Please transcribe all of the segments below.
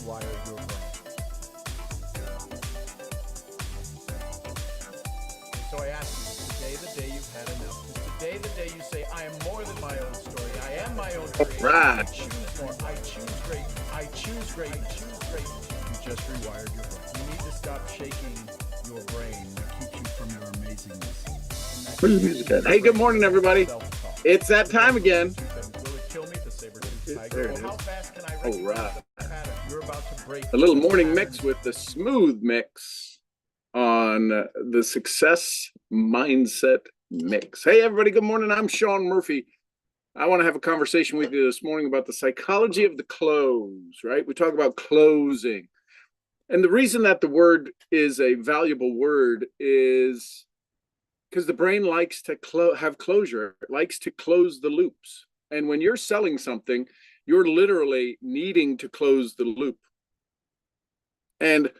rewire your brain. So I ask you, is today the day you've had enough? Is today the day you say, I am more than my own story. I am my own creator. Right. I choose more. I choose great. I choose great. I choose great. You just rewired your brain. You need to stop shaking your brain that keeps you from your amazingness. Where's the music at? Hey, good morning, everybody. It's that time again. Will it kill me? The saber-toothed There tiger. it Well, how is. fast can I All recognize right. the pattern? You're about to break A little morning the mix patterns. with the smooth mix on the Success Mindset Mix. Hey, everybody. Good morning. I'm Sean Murphy. I want to have a conversation with you this morning about the psychology of the close, right? We talk about closing. And the reason that the word is a valuable word is because the brain likes to have closure. It likes to close the loops. And when you're selling something, you're literally needing to close the loop. And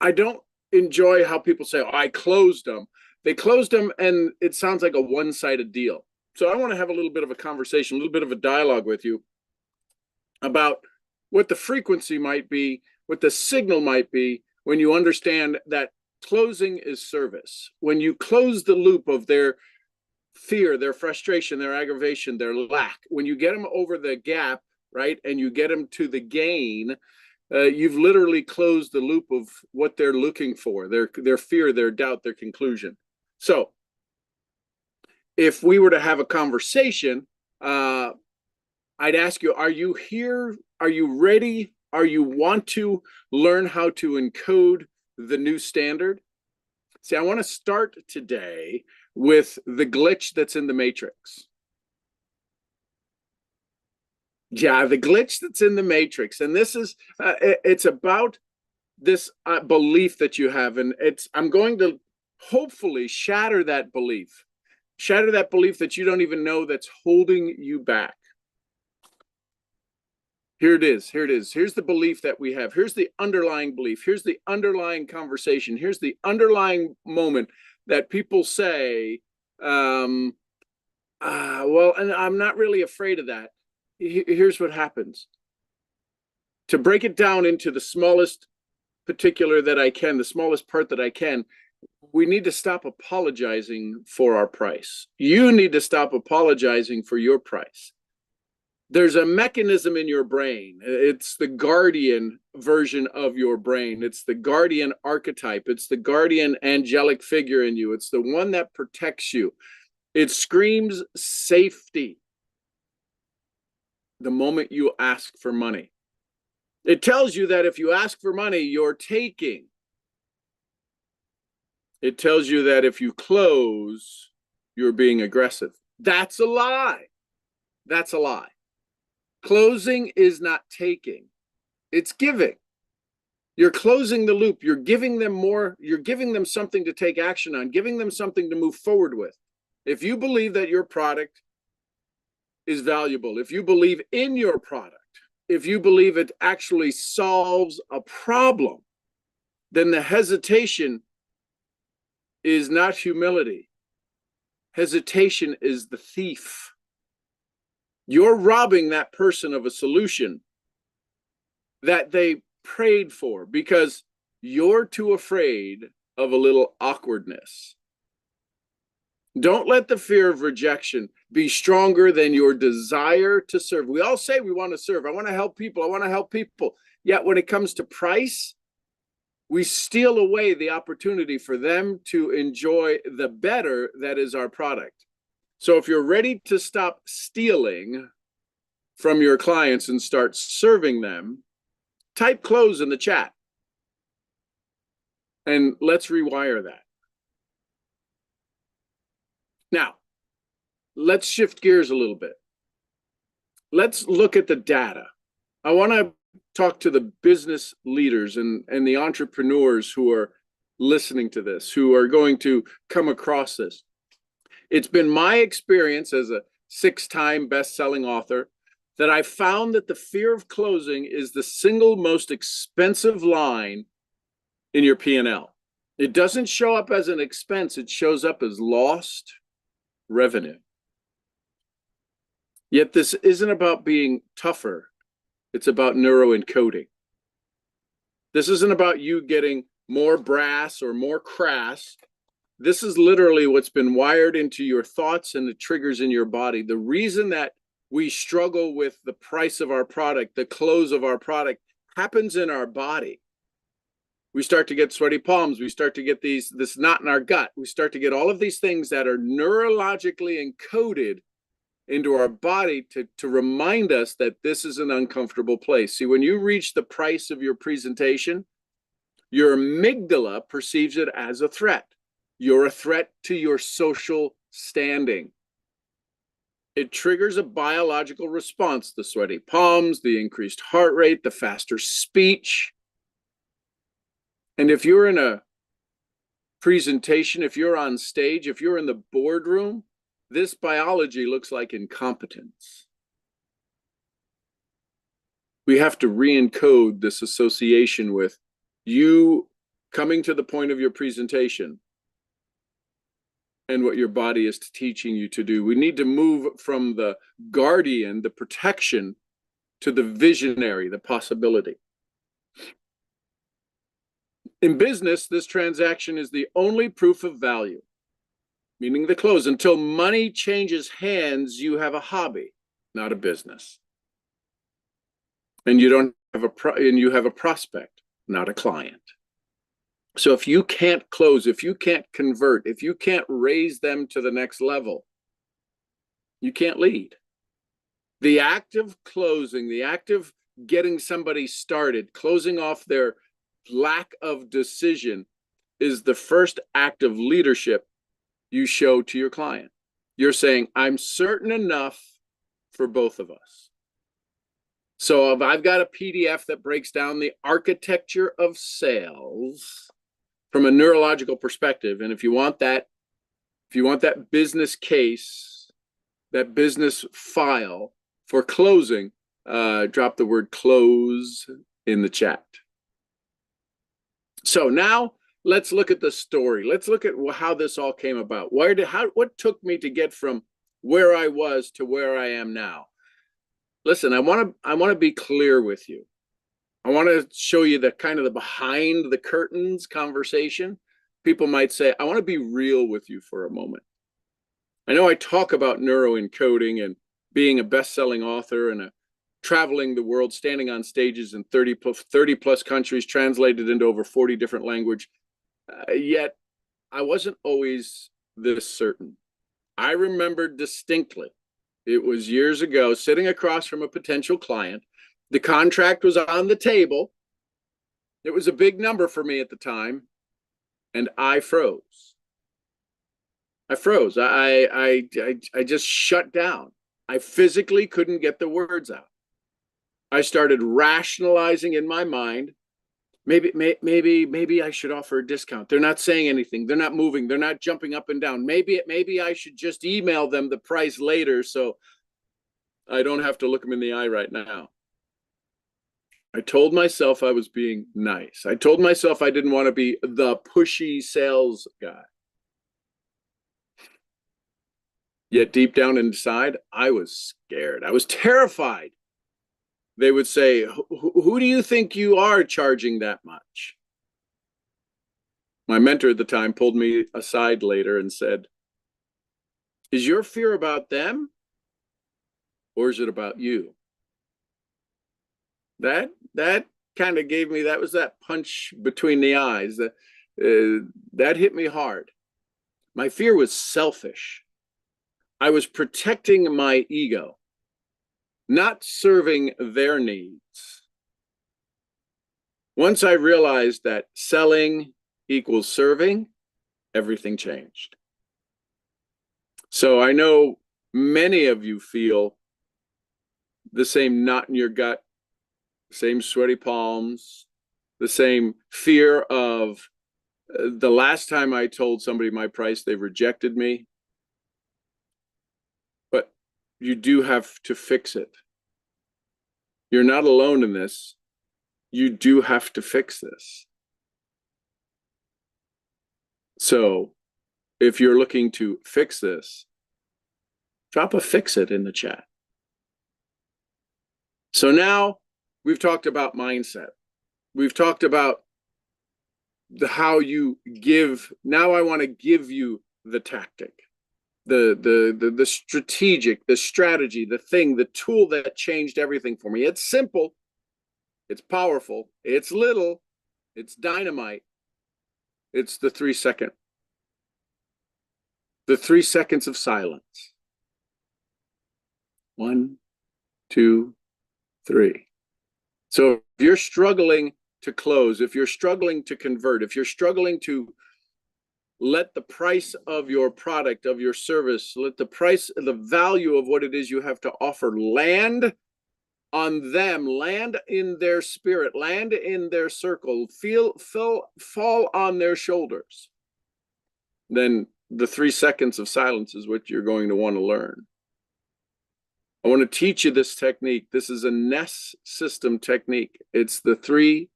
I don't enjoy how people say, oh, I closed them. They closed them, and it sounds like a one-sided deal. So I want to have a little bit of a conversation, a little bit of a dialogue with you about what the frequency might be, what the signal might be when you understand that closing is service. When you close the loop of their fear, their frustration, their aggravation, their lack, when you get them over the gap, right, and you get them to the gain, you've literally closed the loop of what they're looking for, their fear, their doubt, their conclusion. So if we were to have a conversation, I'd ask you, are you here? Are you ready? Are you want to learn how to encode the new standard? See, I want to start today with the glitch that's in the matrix. Yeah, the glitch that's in the matrix. And this is, it's about this belief that you have. And I'm going to hopefully shatter that belief that you don't even know that's holding you back. Here it is. Here's the belief that we have. Here's the underlying belief. Here's the underlying conversation. Here's the underlying moment that people say, well, and I'm not really afraid of that. Here's what happens. To break it down into the smallest particular that I can, the smallest part that I can, we need to stop apologizing for our price. You need to stop apologizing for your price. There's a mechanism in your brain. It's the guardian version of your brain. It's the guardian archetype. It's the guardian angelic figure in you. It's the one that protects you. It screams safety the moment you ask for money. It tells you that if you ask for money, you're taking. It tells you that if you close, you're being aggressive. That's a lie. That's a lie. Closing is not taking, it's giving. You're closing the loop. You're giving them more. You're giving them something to take action on, giving them something to move forward with. If you believe that your product is valuable, if you believe in your product, if you believe it actually solves a problem, then the hesitation is not humility. Hesitation is the thief. You're robbing that person of a solution that they prayed for because you're too afraid of a little awkwardness. Don't let the fear of rejection be stronger than your desire to serve. We all say we want to serve. I want to help people. I want to help people. Yet when it comes to price, we steal away the opportunity for them to enjoy the better that is our product. So if you're ready to stop stealing from your clients and start serving them, type close in the chat. And let's rewire that. Now, let's shift gears a little bit. Let's look at the data. I want to talk to the business leaders and the entrepreneurs who are listening to this, who are going to come across this. It's been my experience as a 6-time best-selling author that I found that the fear of closing is the single most expensive line in your P&L. It doesn't show up as an expense. It shows up as lost revenue. Yet this isn't about being tougher. It's about neuroencoding. This isn't about you getting more brass or more crass. This is literally what's been wired into your thoughts and the triggers in your body. The reason that we struggle with the price of our product, the close of our product, happens in our body. We start to get sweaty palms. We start to get this knot in our gut. We start to get all of these things that are neurologically encoded into our body to remind us that this is an uncomfortable place. See, when you reach the price of your presentation, your amygdala perceives it as a threat. You're a threat to your social standing. It triggers a biological response, the sweaty palms, the increased heart rate, the faster speech. And if you're in a presentation, if you're on stage, if you're in the boardroom, this biology looks like incompetence. We have to re-encode this association with you coming to the point of your presentation and what your body is teaching you to do. We need to move from the guardian, the protection, to the visionary, the possibility. In business, this transaction is the only proof of value, meaning the close. Until money changes hands, you have a hobby, not a business. And you don't have you have a prospect, not a client. So if you can't close, if you can't convert, if you can't raise them to the next level, you can't lead. The act of closing, the act of getting somebody started, closing off their lack of decision, is the first act of leadership you show to your client. You're saying, I'm certain enough for both of us. So if I've got a PDF that breaks down the architecture of sales from a neurological perspective, and if you want that business case, that business file for closing, drop the word close in the chat. So now let's look at the story. Let's look at how this all came about. What took me to get from where I was to where I am now? Listen, I want to be clear with you. I want to show you the kind of the behind the curtains conversation. People might say, I want to be real with you for a moment. I know I talk about neuroencoding and being a best-selling author and traveling the world, standing on stages in 30 plus countries, translated into over 40 different languages. Yet I wasn't always this certain. I remember distinctly, it was years ago, sitting across from a potential client. The contract was on the table. It was a big number for me at the time, and I froze. I froze. I just shut down. I physically couldn't get the words out. I started rationalizing in my mind, maybe I should offer a discount. They're not saying anything. They're not moving. They're not jumping up and down. Maybe I should just email them the price later so I don't have to look them in the eye right now. I told myself I was being nice. I told myself I didn't want to be the pushy sales guy. Yet deep down inside, I was scared. I was terrified. They would say, who do you think you are charging that much? My mentor at the time pulled me aside later and said, is your fear about them or is it about you? That kind of gave me, that was that punch between the eyes. That hit me hard. My fear was selfish. I was protecting my ego, not serving their needs. Once I realized that selling equals serving, everything changed. So I know many of you feel the same knot in your gut, same sweaty palms, the same fear of the last time I told somebody my price, they rejected me. But you do have to fix it. You're not alone in this. You do have to fix this. So if you're looking to fix this, drop a fix it in the chat. So now we've talked about mindset. We've talked about how you give. Now I want to give you the tactic, the strategic, the strategy, the thing, the tool that changed everything for me. It's simple, it's powerful, it's little, it's dynamite. It's the 3 second. The 3 seconds of silence. 1, 2, 3. So if you're struggling to close, if you're struggling to convert, if you're struggling to let the price of your product, of your service, let the price, the value of what it is you have to offer land on them, land in their spirit, land in their circle, fall on their shoulders, then the 3 seconds of silence is what you're going to want to learn. I want to teach you this technique. This is a Ness system technique. It's the 3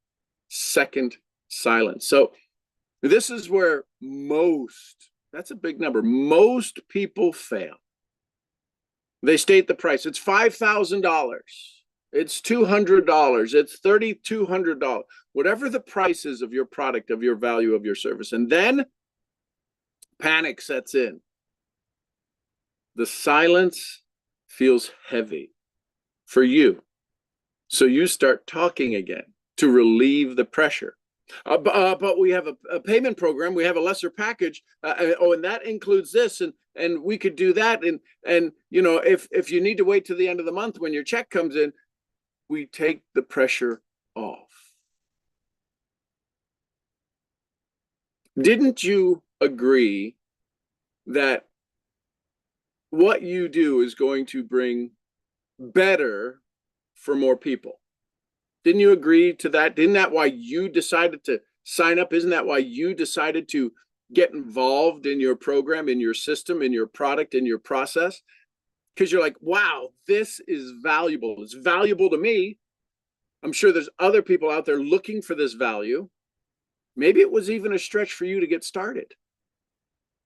second silence. So this is where that's a big number, most people fail. They state the price. It's $5,000. It's $200. It's $3,200. Whatever the price is of your product, of your value, of your service. And then panic sets in. The silence feels heavy for you. So you start talking again to relieve the pressure. But we have a payment program. We have a lesser package. And that includes this, and we could do that. And you know, if you need to wait to the end of the month when your check comes in, we take the pressure off. Didn't you agree that what you do is going to bring better for more people? Didn't you agree to that? Isn't that why you decided to sign up? Isn't that why you decided to get involved in your program, in your system, in your product, in your process? Because you're like, wow, this is valuable. It's valuable to me. I'm sure there's other people out there looking for this value. Maybe it was even a stretch for you to get started.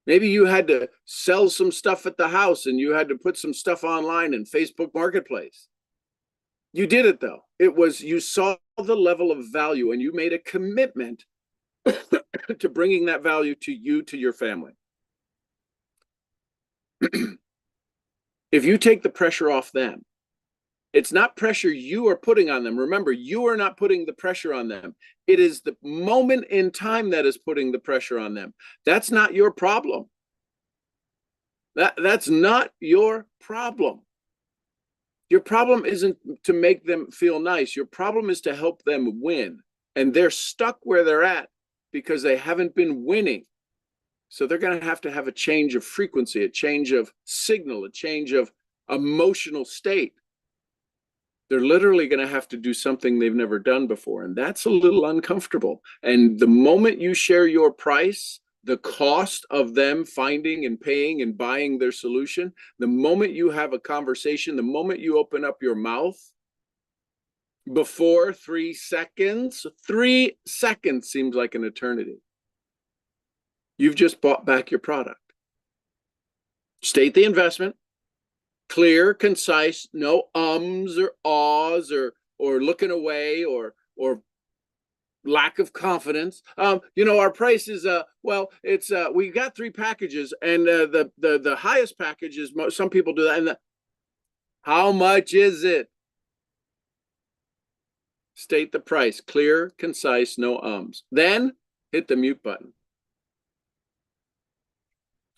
Maybe you had to sell some stuff at the house and you had to put some stuff online in Facebook Marketplace. You did it though. It was, you saw the level of value and you made a commitment to bringing that value to you, to your family. If you take the pressure off them, it's not pressure you are putting on them. Remember, you are not putting the pressure on them. It is the moment in time that is putting the pressure on them. That's not your problem. That's not your problem. Your problem isn't to make them feel nice. Your problem is to help them win. And they're stuck where they're at because they haven't been winning. So they're going to have a change of frequency, a change of signal, a change of emotional state. They're literally going to have to do something they've never done before. And that's a little uncomfortable. And the moment you share your price, the cost of them finding and paying and buying their solution, the moment you have a conversation, the moment you open up your mouth, before 3 seconds, 3 seconds seems like an eternity. You've just bought back your product. State the investment. Clear, concise, no ums or ahs or looking away or lack of confidence. You know, our price is well, it's we got 3 packages, and the highest package is, some people do that. And how much is it? State the price, clear, concise, no ums. Then hit the mute button.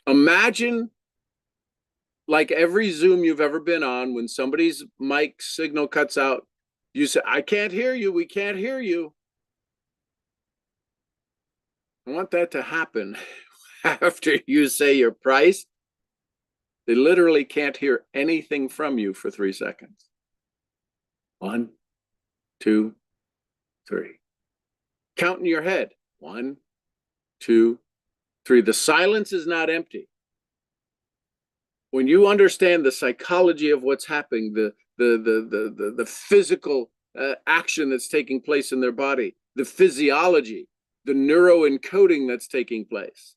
Imagine, like every Zoom you've ever been on, when somebody's mic signal cuts out, you say, I can't hear you, we can't hear you. I want that to happen after you say your price. They literally can't hear anything from you for 3 seconds. 1, 2, 3. Count in your head. 1, 2, 3. The silence is not empty. When you understand the psychology of what's happening, the physical action that's taking place in their body, the physiology, the neuroencoding that's taking place.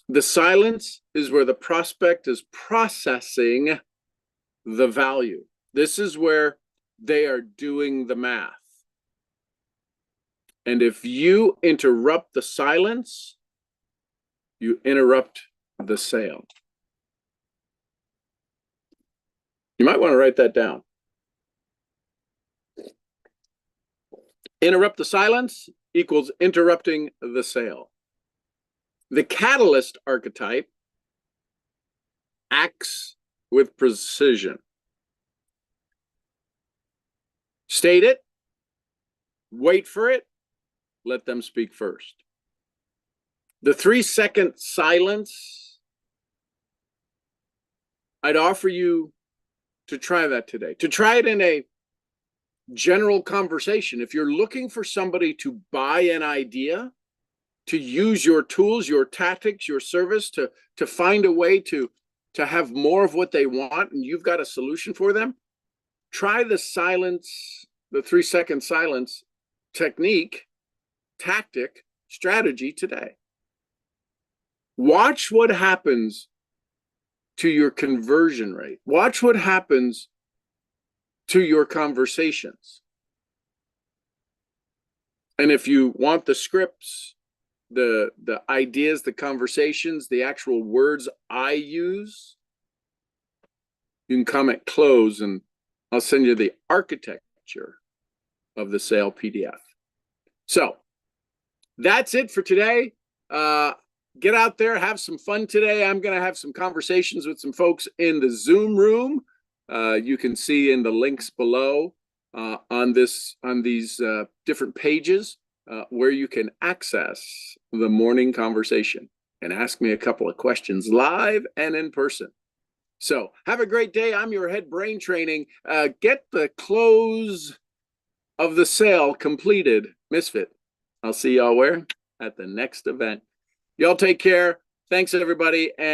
The silence is where the prospect is processing the value. This is where they are doing the math. And if you interrupt the silence, you interrupt the sale. You might want to write that down. Interrupt the silence equals interrupting the sale. The catalyst archetype acts with precision. State it, wait for it, let them speak first. The 3-second silence, I'd offer you to try that today, to try it in a general conversation. If you're looking for somebody to buy an idea, to use your tools, your tactics, your service, to find a way to have more of what they want, and you've got a solution for them, try the silence, the 3-second silence technique, tactic, strategy today. Watch what happens to your conversion rate. Watch what happens to your conversations. And if you want the scripts, the ideas, the conversations, the actual words I use, you can comment close and I'll send you the architecture of the sale PDF. So that's it for today. Get out there, have some fun today. I'm going to have some conversations with some folks in the Zoom room. You can see in the links below on these different pages where you can access the morning conversation and ask me a couple of questions live and in person. So have a great day. I'm your head brain training. Get the close of the sale completed, Misfit. I'll see y'all where? At the next event. Y'all take care. Thanks, everybody. And